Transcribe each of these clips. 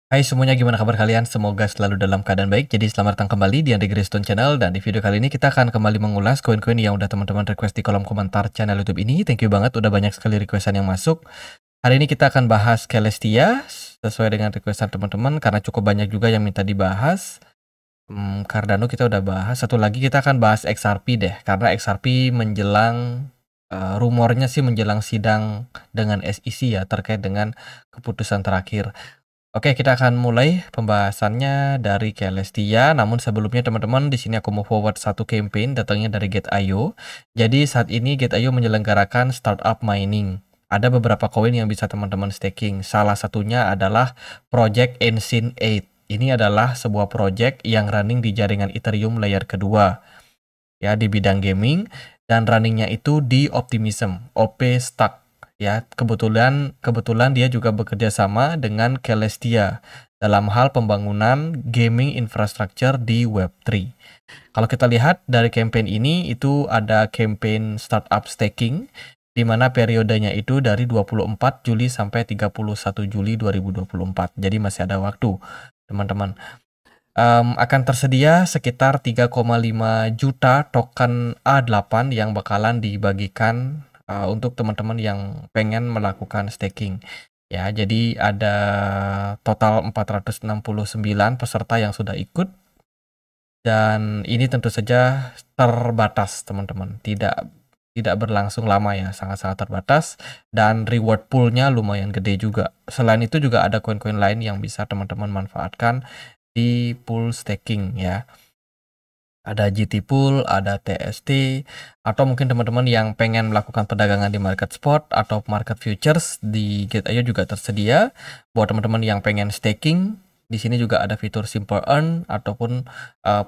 Hai semuanya, gimana kabar kalian? Semoga selalu dalam keadaan baik. Jadi selamat datang kembali di Andre Greystone Channel, dan di video kali ini kita akan kembali mengulas koin-koin yang udah teman-teman request di kolom komentar channel YouTube ini. Thank you banget, udah banyak sekali requestan yang masuk. Hari ini kita akan bahas Celestia sesuai dengan requestan teman-teman karena cukup banyak juga yang minta dibahas. Cardano kita udah bahas. Satu lagi kita akan bahas XRP deh, karena XRP menjelang rumornya sih menjelang sidang dengan SEC ya terkait dengan keputusan terakhir. Oke, kita akan mulai pembahasannya dari Celestia. Namun sebelumnya teman-teman, di sini aku mau forward satu campaign datangnya dari Gate.io. Jadi saat ini Gate.io menyelenggarakan startup mining. Ada beberapa koin yang bisa teman-teman staking. Salah satunya adalah Project Ensign 8. Ini adalah sebuah project yang running di jaringan Ethereum layer kedua, ya, di bidang gaming, dan runningnya itu di Optimism, OP Stack. Ya, kebetulan dia juga bekerja sama dengan Celestia dalam hal pembangunan gaming infrastructure di Web3. Kalau kita lihat dari campaign ini, itu ada campaign startup staking, di mana periodenya itu dari 24 Juli sampai 31 Juli 2024. Jadi masih ada waktu, teman-teman. Akan tersedia sekitar 3,5 juta token A8 yang bakalan dibagikan untuk teman-teman yang pengen melakukan staking. Ya, jadi ada total 469 peserta yang sudah ikut, dan ini tentu saja terbatas, teman-teman. Tidak berlangsung lama ya, sangat-sangat terbatas, dan reward poolnya lumayan gede juga. Selain itu juga ada koin-koin lain yang bisa teman-teman manfaatkan di pool staking ya. Ada GT Pool, ada TST, atau mungkin teman-teman yang pengen melakukan perdagangan di market spot atau market futures, di Gate.io juga tersedia. Buat teman-teman yang pengen staking, di sini juga ada fitur Simple Earn ataupun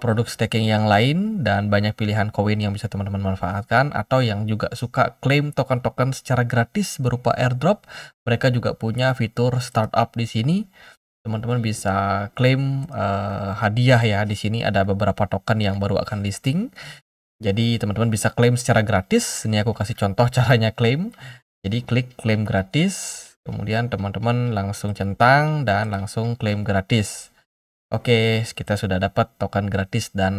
produk staking yang lain, dan banyak pilihan koin yang bisa teman-teman manfaatkan. Atau yang juga suka claim token-token secara gratis berupa airdrop, mereka juga punya fitur startup di sini. Teman-teman bisa klaim hadiah ya. Di sini ada beberapa token yang baru akan listing. Jadi teman-teman bisa klaim secara gratis. Ini aku kasih contoh caranya klaim. Jadi klik klaim gratis, kemudian teman-teman langsung centang dan langsung klaim gratis. Oke, kita sudah dapat token gratis dan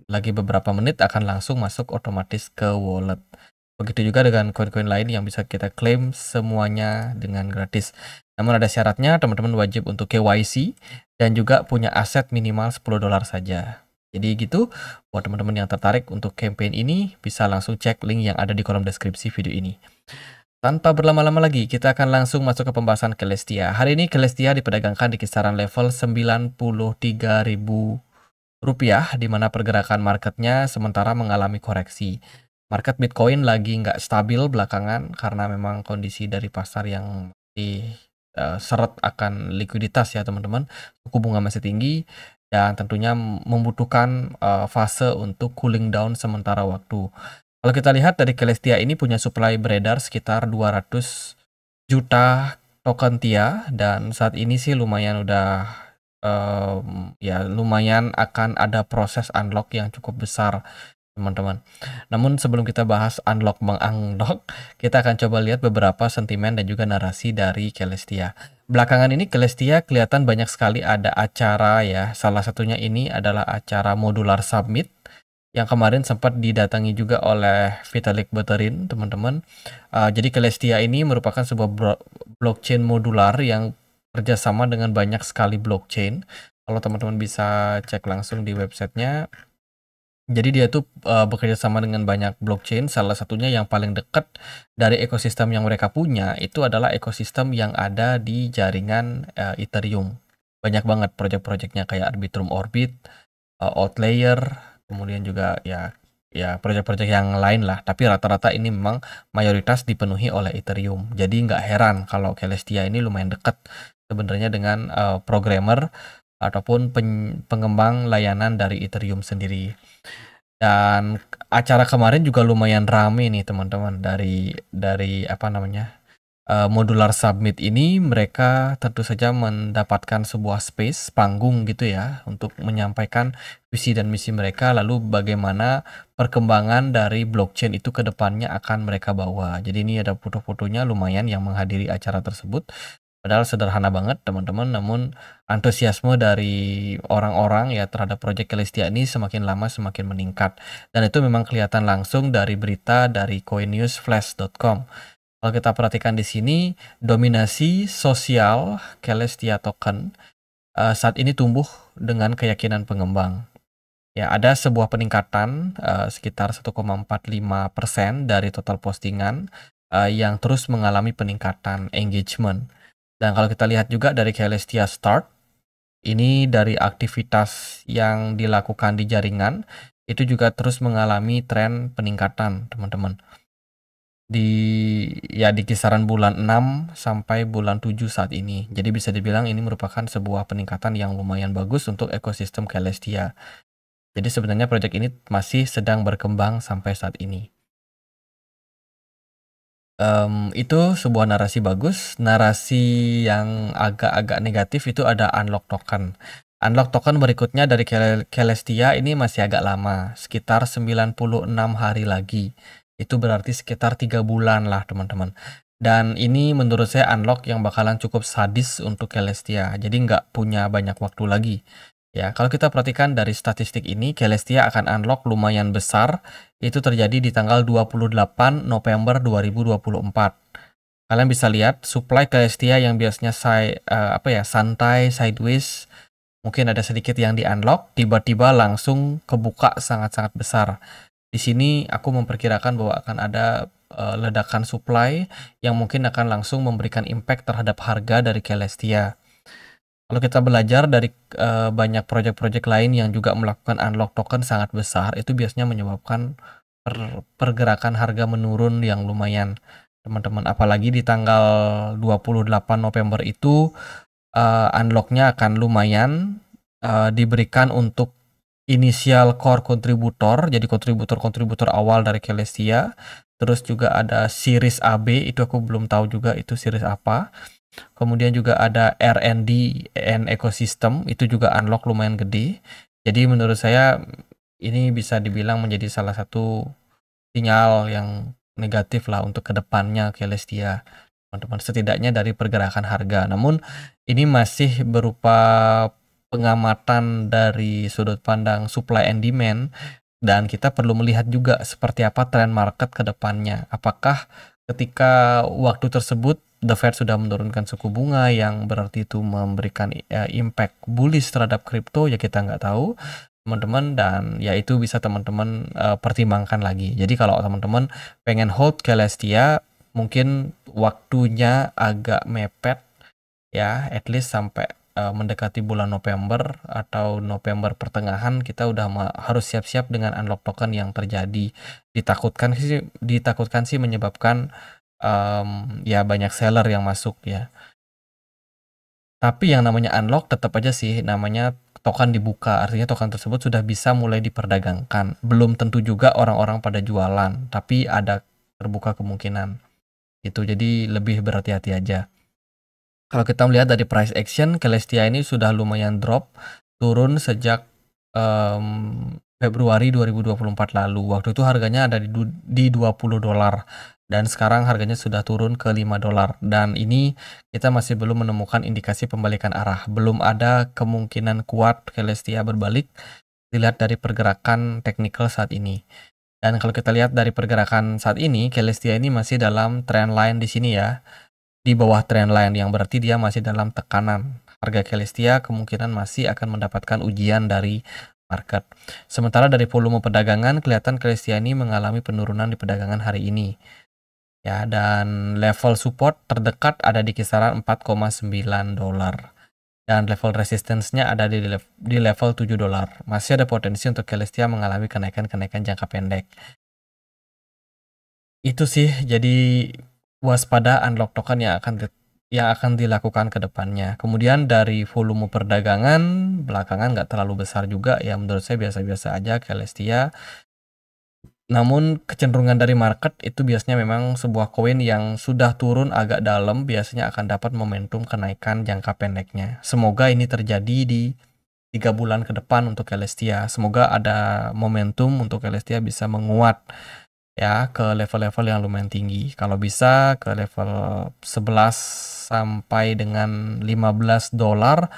lagi beberapa menit akan langsung masuk otomatis ke wallet. Begitu juga dengan koin-koin lain yang bisa kita klaim semuanya dengan gratis. Namun ada syaratnya, teman-teman wajib untuk KYC dan juga punya aset minimal $10 saja. Jadi gitu, buat teman-teman yang tertarik untuk campaign ini, bisa langsung cek link yang ada di kolom deskripsi video ini. Tanpa berlama-lama lagi, kita akan langsung masuk ke pembahasan Celestia. Hari ini Celestia diperdagangkan di kisaran level Rp93.000, di mana pergerakan marketnya sementara mengalami koreksi. Market Bitcoin lagi nggak stabil belakangan karena memang kondisi dari pasar yang seret akan likuiditas ya teman-teman. Suku bunga masih tinggi dan tentunya membutuhkan fase untuk cooling down sementara waktu. Kalau kita lihat dari Celestia ini punya supply beredar sekitar 200 juta token TIA, dan saat ini sih lumayan udah ya lumayan akan ada proses unlock yang cukup besar, teman-teman. Namun sebelum kita bahas unlock meng-unlock, kita akan coba lihat beberapa sentimen dan juga narasi dari Celestia. Belakangan ini Celestia kelihatan banyak sekali ada acara ya. Salah satunya ini adalah acara Modular Summit yang kemarin sempat didatangi juga oleh Vitalik Buterin, teman-teman. Jadi Celestia ini merupakan sebuah blockchain modular yang kerjasama dengan banyak sekali blockchain. Kalau teman-teman bisa cek langsung di websitenya, jadi dia tuh bekerja sama dengan banyak blockchain. Salah satunya yang paling dekat dari ekosistem yang mereka punya itu adalah ekosistem yang ada di jaringan Ethereum. Banyak banget project-projectnya kayak Arbitrum Orbit, Outlayer, kemudian juga ya project-project yang lain lah. Tapi rata-rata ini memang mayoritas dipenuhi oleh Ethereum. Jadi nggak heran kalau Celestia ini lumayan dekat sebenarnya dengan programmer ataupun pengembang layanan dari Ethereum sendiri. Dan acara kemarin juga lumayan rame nih teman-teman, dari apa namanya, Modular Summit ini. Mereka tentu saja mendapatkan sebuah space, panggung gitu ya, untuk menyampaikan visi dan misi mereka, lalu bagaimana perkembangan dari blockchain itu ke depannya akan mereka bawa. Jadi ini ada foto-fotonya lumayan yang menghadiri acara tersebut. Padahal sederhana banget teman-teman, namun antusiasme dari orang-orang ya terhadap proyek Celestia ini semakin lama semakin meningkat. Dan itu memang kelihatan langsung dari berita dari coinnewsflash.com. Kalau kita perhatikan di sini, dominasi sosial Celestia token saat ini tumbuh dengan keyakinan pengembang. Ya, ada sebuah peningkatan sekitar 1,45% dari total postingan yang terus mengalami peningkatan engagement. Dan kalau kita lihat juga dari Celestia Start, ini dari aktivitas yang dilakukan di jaringan, itu juga terus mengalami tren peningkatan, teman-teman. Di kisaran bulan 6 sampai bulan 7 saat ini. Jadi bisa dibilang ini merupakan sebuah peningkatan yang lumayan bagus untuk ekosistem Celestia. Jadi sebenarnya proyek ini masih sedang berkembang sampai saat ini. Itu sebuah narasi bagus. Narasi yang agak-agak negatif itu ada unlock token. Unlock token berikutnya dari Celestia ini masih agak lama, sekitar 96 hari lagi. Itu berarti sekitar 3 bulan lah teman-teman. Dan ini menurut saya unlock yang bakalan cukup sadis untuk Celestia. Jadi nggak punya banyak waktu lagi. Ya, kalau kita perhatikan dari statistik ini, Celestia akan unlock lumayan besar. Itu terjadi di tanggal 28 November 2024. Kalian bisa lihat supply Celestia yang biasanya santai, sideways, mungkin ada sedikit yang di-unlock, tiba-tiba langsung kebuka sangat-sangat besar. Di sini aku memperkirakan bahwa akan ada ledakan supply yang mungkin akan langsung memberikan impact terhadap harga dari Celestia. Kalau kita belajar dari banyak proyek-proyek lain yang juga melakukan unlock token sangat besar, itu biasanya menyebabkan pergerakan harga menurun yang lumayan, teman-teman. Apalagi di tanggal 28 November itu unlocknya akan lumayan diberikan untuk inisial core kontributor, jadi kontributor awal dari Celestia. Terus juga ada series AB, itu aku belum tahu juga itu series apa. Kemudian juga ada R&D and Ecosystem, itu juga unlock lumayan gede. Jadi menurut saya ini bisa dibilang menjadi salah satu sinyal yang negatif lah untuk kedepannya Celestia, teman-teman. Setidaknya dari pergerakan harga. Namun ini masih berupa pengamatan dari sudut pandang supply and demand. Dan kita perlu melihat juga seperti apa tren market ke depannya. Apakah ketika waktu tersebut The Fed sudah menurunkan suku bunga yang berarti itu memberikan impact bullish terhadap kripto, ya kita nggak tahu teman-teman, dan ya itu bisa teman-teman pertimbangkan lagi. Jadi kalau teman-teman pengen hold Celestia, mungkin waktunya agak mepet ya, at least sampai mendekati bulan November atau November pertengahan kita udah harus siap-siap dengan unlock token yang terjadi. Ditakutkan sih menyebabkan ya banyak seller yang masuk ya. Tapi yang namanya unlock tetap aja sih namanya token dibuka, artinya token tersebut sudah bisa mulai diperdagangkan. Belum tentu juga orang-orang pada jualan, tapi ada terbuka kemungkinan. Itu jadi lebih berhati-hati aja. Kalau kita melihat dari price action, Celestia ini sudah lumayan drop, turun sejak Februari 2024 lalu. Waktu itu harganya ada di $20 dan sekarang harganya sudah turun ke $5, dan ini kita masih belum menemukan indikasi pembalikan arah. Belum ada kemungkinan kuat Celestia berbalik dilihat dari pergerakan teknikal saat ini. Dan kalau kita lihat dari pergerakan saat ini, Celestia ini masih dalam trend line di sini ya. Di bawah trend line, yang berarti dia masih dalam tekanan. Harga Celestia kemungkinan masih akan mendapatkan ujian dari market. Sementara dari volume perdagangan kelihatan Celestia ini mengalami penurunan di perdagangan hari ini. Ya, dan level support terdekat ada di kisaran $4,9 dan level resistance-nya ada di level $7. Masih ada potensi untuk Celestia mengalami kenaikan jangka pendek. Itu sih, jadi waspada unlock token yang akan dilakukan ke depannya. Kemudian dari volume perdagangan belakangan nggak terlalu besar juga ya, menurut saya biasa-biasa aja Celestia. Namun kecenderungan dari market itu biasanya memang sebuah koin yang sudah turun agak dalam biasanya akan dapat momentum kenaikan jangka pendeknya. Semoga ini terjadi di 3 bulan ke depan untuk Celestia. Semoga ada momentum untuk Celestia bisa menguat ya ke level-level yang lumayan tinggi. Kalau bisa ke level 11 sampai dengan 15 dolar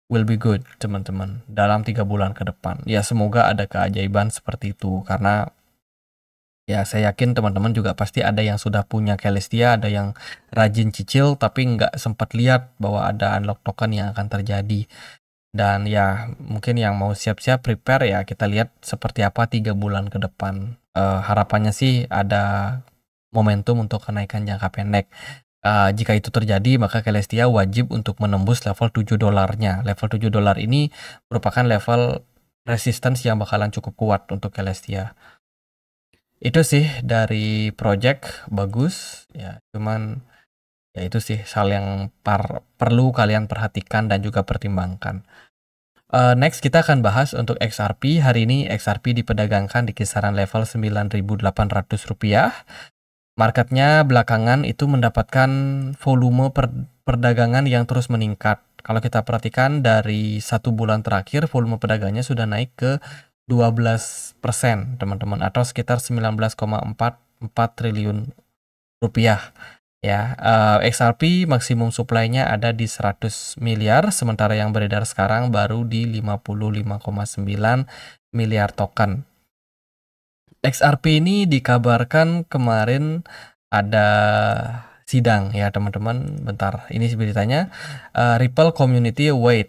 will be good, teman-teman, dalam 3 bulan ke depan. Ya semoga ada keajaiban seperti itu, karena ya saya yakin teman-teman juga pasti ada yang sudah punya Celestia, ada yang rajin cicil tapi nggak sempat lihat bahwa ada unlock token yang akan terjadi. Dan ya mungkin yang mau siap-siap prepare ya kita lihat seperti apa 3 bulan ke depan. Harapannya sih ada momentum untuk kenaikan jangka pendek. Jika itu terjadi maka Celestia wajib untuk menembus level 7 dolarnya. Level 7 dolar ini merupakan level resistance yang bakalan cukup kuat untuk Celestia. Itu sih dari project bagus ya, cuman ya itu sih hal yang perlu kalian perhatikan dan juga pertimbangkan. Next kita akan bahas untuk XRP. Hari ini XRP diperdagangkan di kisaran level Rp9.800. Marketnya belakangan itu mendapatkan volume perdagangan yang terus meningkat. Kalau kita perhatikan dari 1 bulan terakhir volume perdagangnya sudah naik ke 12%, teman-teman, atau sekitar 19,44 triliun rupiah. Ya, XRP maksimum supply-nya ada di 100 miliar, sementara yang beredar sekarang baru di 55,9 miliar token. XRP ini dikabarkan kemarin ada sidang ya teman-teman. Bentar, ini beritanya. Ripple Community Wait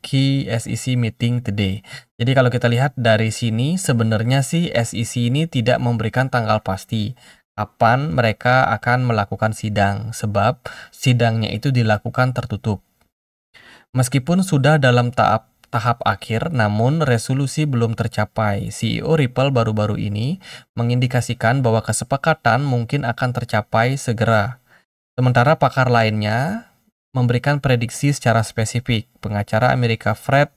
key SEC meeting today. Jadi kalau kita lihat dari sini sebenarnya sih SEC ini tidak memberikan tanggal pasti kapan mereka akan melakukan sidang, sebab sidangnya itu dilakukan tertutup. Meskipun sudah dalam tahap akhir, namun resolusi belum tercapai. CEO Ripple baru-baru ini mengindikasikan bahwa kesepakatan mungkin akan tercapai segera. Sementara pakar lainnya memberikan prediksi secara spesifik. Pengacara Amerika Fred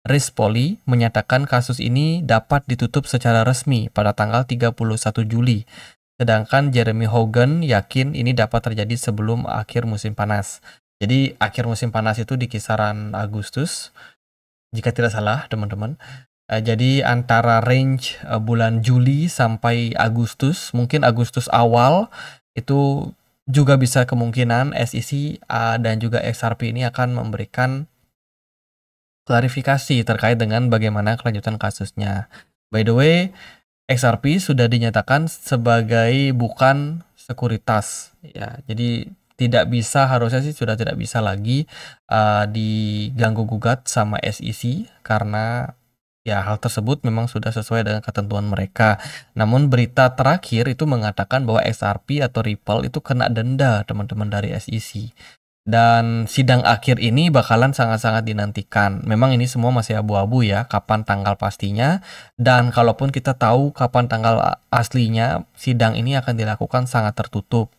Rispoli menyatakan kasus ini dapat ditutup secara resmi pada tanggal 31 Juli. Sedangkan Jeremy Hogan yakin ini dapat terjadi sebelum akhir musim panas. Jadi akhir musim panas itu di kisaran Agustus, jika tidak salah teman-teman. Jadi antara range bulan Juli sampai Agustus, mungkin Agustus awal itu juga bisa kemungkinan SEC dan juga XRP ini akan memberikan klarifikasi terkait dengan bagaimana kelanjutan kasusnya. By the way, XRP sudah dinyatakan sebagai bukan sekuritas ya. Jadi harusnya sih sudah tidak bisa lagi diganggu gugat sama SEC karena ya hal tersebut memang sudah sesuai dengan ketentuan mereka. Namun berita terakhir itu mengatakan bahwa XRP atau Ripple itu kena denda teman-teman dari SEC. Dan sidang akhir ini bakalan sangat-sangat dinantikan. Memang ini semua masih abu-abu ya, kapan tanggal pastinya. Dan kalaupun kita tahu kapan tanggal aslinya, sidang ini akan dilakukan sangat tertutup.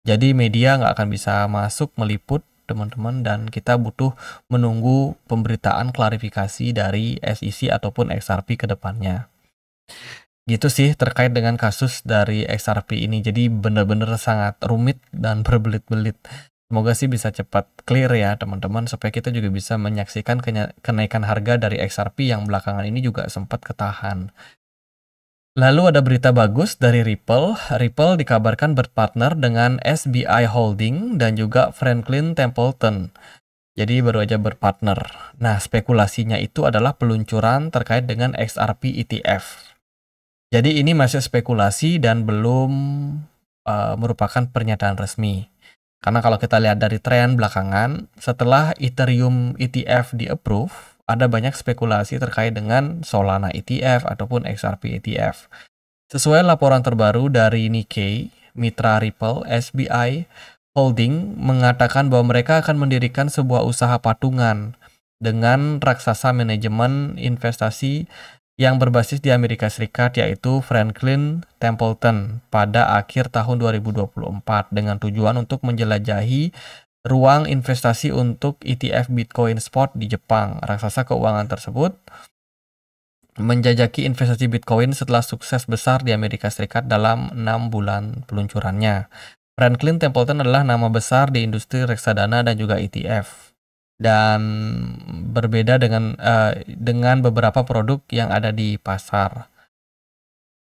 Jadi media nggak akan bisa masuk meliput teman-teman, dan kita butuh menunggu pemberitaan klarifikasi dari SEC ataupun XRP ke depannya. Gitu sih terkait dengan kasus dari XRP ini. Jadi benar-benar sangat rumit dan berbelit-belit. Semoga sih bisa cepat clear ya teman-teman, supaya kita juga bisa menyaksikan kenaikan harga dari XRP yang belakangan ini juga sempat ketahan. Lalu ada berita bagus dari Ripple. Ripple dikabarkan berpartner dengan SBI Holding dan juga Franklin Templeton. Jadi baru aja berpartner. Nah, spekulasinya itu adalah peluncuran terkait dengan XRP ETF. Jadi ini masih spekulasi dan belum merupakan pernyataan resmi. Karena kalau kita lihat dari tren belakangan, setelah Ethereum ETF di-approve, ada banyak spekulasi terkait dengan Solana ETF ataupun XRP ETF. Sesuai laporan terbaru dari Nikkei, mitra Ripple, SBI Holding mengatakan bahwa mereka akan mendirikan sebuah usaha patungan dengan raksasa manajemen investasi yang berbasis di Amerika Serikat, yaitu Franklin Templeton pada akhir tahun 2024 dengan tujuan untuk menjelajahi ruang investasi untuk ETF Bitcoin Spot di Jepang. Raksasa keuangan tersebut menjajaki investasi Bitcoin setelah sukses besar di Amerika Serikat dalam 6 bulan peluncurannya. Franklin Templeton adalah nama besar di industri reksadana dan juga ETF. Dan berbeda dengan beberapa produk yang ada di pasar.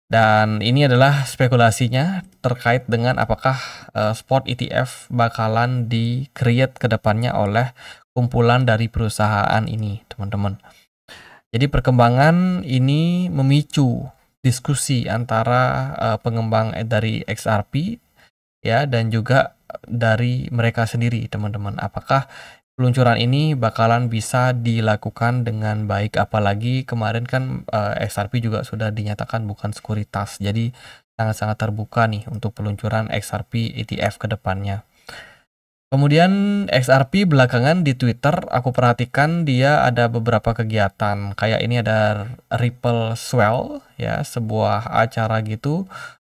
Dan ini adalah spekulasinya terkait dengan apakah spot ETF bakalan di-create ke depannya oleh kumpulan dari perusahaan ini, teman-teman. Jadi perkembangan ini memicu diskusi antara pengembang dari XRP ya dan juga dari mereka sendiri, teman-teman. Apakah peluncuran ini bakalan bisa dilakukan dengan baik, apalagi kemarin kan XRP juga sudah dinyatakan bukan sekuritas. Jadi sangat-sangat terbuka nih untuk peluncuran XRP ETF ke depannya. Kemudian XRP belakangan di Twitter aku perhatikan dia ada beberapa kegiatan. Kayak ini ada Ripple Swell ya, sebuah acara gitu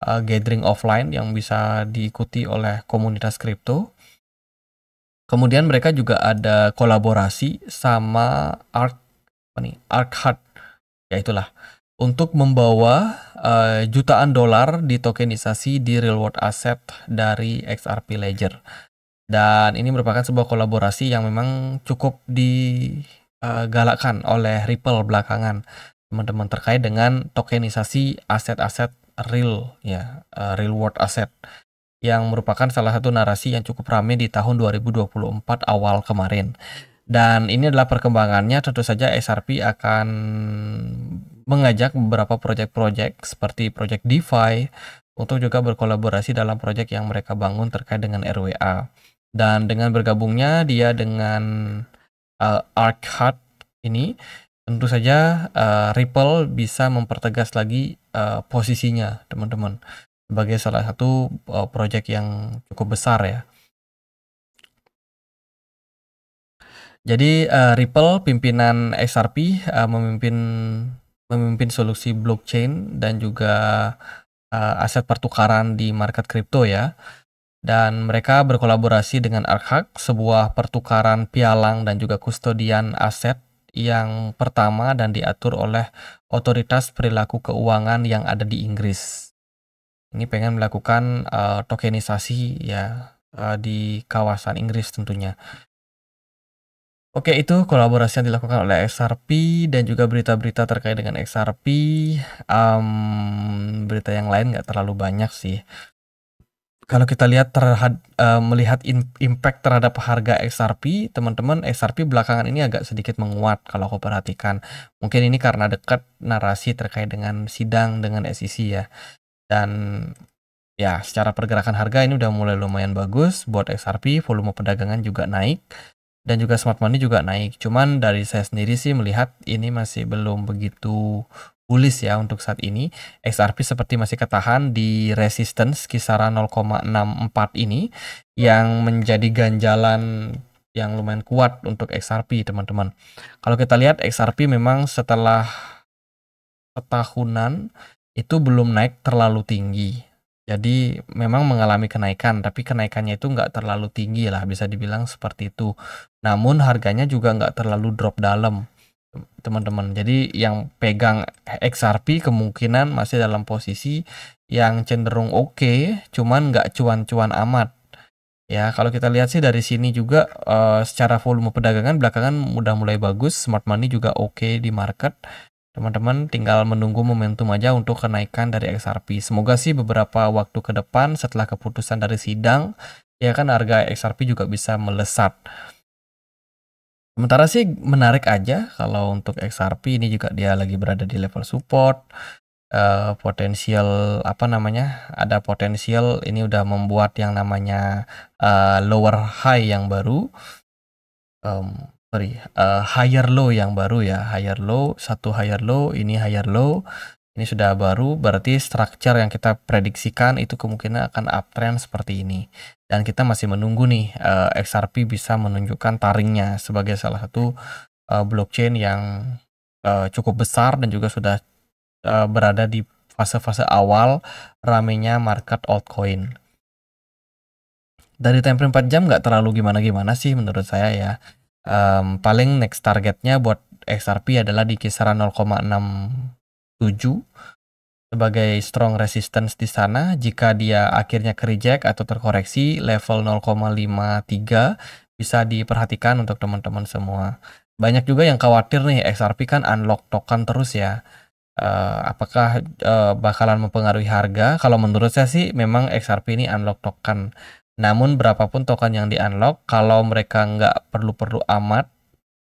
gathering offline yang bisa diikuti oleh komunitas kripto. Kemudian mereka juga ada kolaborasi sama Arkhat. Ya itulah, untuk membawa jutaan dolar di tokenisasi di real world asset dari XRP Ledger. Dan ini merupakan sebuah kolaborasi yang memang cukup digalakkan oleh Ripple belakangan, teman-teman, terkait dengan tokenisasi aset-aset real ya, real world asset, yang merupakan salah satu narasi yang cukup ramai di tahun 2024 awal kemarin. Dan ini adalah perkembangannya. Tentu saja XRP akan mengajak beberapa proyek-proyek seperti proyek DeFi untuk juga berkolaborasi dalam proyek yang mereka bangun terkait dengan RWA. Dan dengan bergabungnya dia dengan Arkhat ini, tentu saja Ripple bisa mempertegas lagi posisinya, teman-teman, sebagai salah satu proyek yang cukup besar ya. Jadi Ripple, pimpinan XRP, memimpin solusi blockchain dan juga aset pertukaran di market kripto ya. Dan mereka berkolaborasi dengan Arkhat, sebuah pertukaran pialang dan juga kustodian aset yang pertama dan diatur oleh otoritas perilaku keuangan yang ada di Inggris. Ini pengen melakukan tokenisasi ya di kawasan Inggris tentunya. Oke, itu kolaborasi yang dilakukan oleh XRP dan juga berita-berita terkait dengan XRP. Berita yang lain nggak terlalu banyak sih. Kalau kita lihat melihat impact terhadap harga XRP, teman-teman, XRP belakangan ini agak sedikit menguat kalau aku perhatikan. Mungkin ini karena dekat narasi terkait dengan sidang dengan SEC ya. Dan ya, secara pergerakan harga ini udah mulai lumayan bagus buat XRP, volume perdagangan juga naik dan juga smart money juga naik. Cuman dari saya sendiri sih melihat ini masih belum begitu bullish ya untuk saat ini. XRP seperti masih ketahan di resistance kisaran 0,64 ini yang menjadi ganjalan yang lumayan kuat untuk XRP, teman-teman. Kalau kita lihat XRP memang setelah setahunan itu belum naik terlalu tinggi. Jadi memang mengalami kenaikan, tapi kenaikannya itu nggak terlalu tinggi lah, bisa dibilang seperti itu. Namun harganya juga nggak terlalu drop dalam, teman-teman. Jadi yang pegang XRP kemungkinan masih dalam posisi yang cenderung oke, cuman nggak cuan-cuan amat. Ya, kalau kita lihat sih dari sini juga secara volume perdagangan belakangan udah mulai bagus, smart money juga oke di market. Teman-teman tinggal menunggu momentum aja untuk kenaikan dari XRP. Semoga sih beberapa waktu ke depan setelah keputusan dari sidang, ya kan harga XRP juga bisa melesat. Sementara sih menarik aja kalau untuk XRP ini juga dia lagi berada di level support, potensial ada potensial ini udah membuat yang namanya lower high yang baru, higher low yang baru ya, higher low, satu higher low, ini higher low, ini sudah baru, berarti structure yang kita prediksikan itu kemungkinan akan uptrend seperti ini. Dan kita masih menunggu nih XRP bisa menunjukkan taringnya sebagai salah satu blockchain yang cukup besar dan juga sudah berada di fase-fase awal ramenya market altcoin. Dari time frame 4 jam nggak terlalu gimana-gimana sih menurut saya ya. Paling next targetnya buat XRP adalah di kisaran 0,67 sebagai strong resistance di sana. Jika dia akhirnya ke reject atau terkoreksi, level 0,53 bisa diperhatikan untuk teman-teman semua. Banyak juga yang khawatir nih, XRP kan unlock token terus ya. Apakah, bakalan mempengaruhi harga? Kalau menurut saya sih memang XRP ini unlock token. Namun berapapun token yang di-unlock, kalau mereka nggak perlu-perlu amat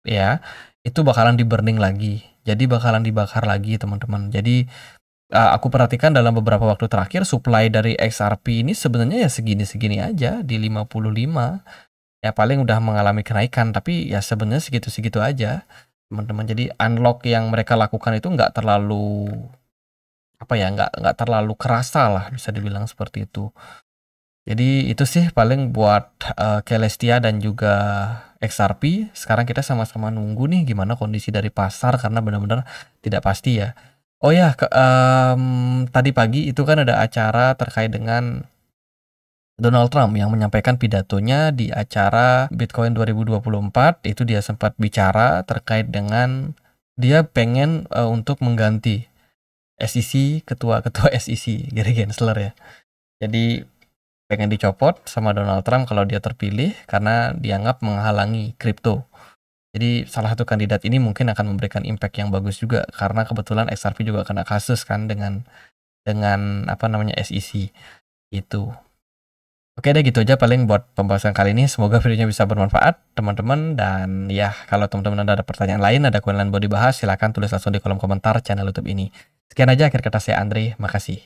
ya, itu bakalan di-burning lagi. Jadi bakalan dibakar lagi teman-teman. Jadi, aku perhatikan dalam beberapa waktu terakhir supply dari XRP ini sebenarnya ya segini-segini aja, di 55. Ya paling udah mengalami kenaikan, tapi ya sebenarnya segitu-segitu aja, teman-teman. Jadi unlock yang mereka lakukan itu nggak terlalu, apa ya, nggak terlalu kerasa lah, bisa dibilang seperti itu. Jadi itu sih paling buat, Celestia dan juga XRP. Sekarang kita sama-sama nunggu nih gimana kondisi dari pasar karena benar-benar tidak pasti ya. Oh ya, tadi pagi itu kan ada acara terkait dengan Donald Trump yang menyampaikan pidatonya di acara Bitcoin 2024. Itu dia sempat bicara terkait dengan dia pengen, untuk mengganti SEC, ketua-ketua SEC, Gary Gensler ya. Jadi pengen dicopot sama Donald Trump kalau dia terpilih karena dianggap menghalangi kripto. Jadi salah satu kandidat ini mungkin akan memberikan impact yang bagus juga karena kebetulan XRP juga kena kasus kan dengan apa namanya SEC itu. Oke deh gitu aja paling buat pembahasan kali ini. Semoga videonya bisa bermanfaat teman-teman, dan ya kalau teman-teman ada pertanyaan lain, ada koin lain mau dibahas, silahkan tulis langsung di kolom komentar channel YouTube ini. Sekian aja akhir kata saya Andre, makasih.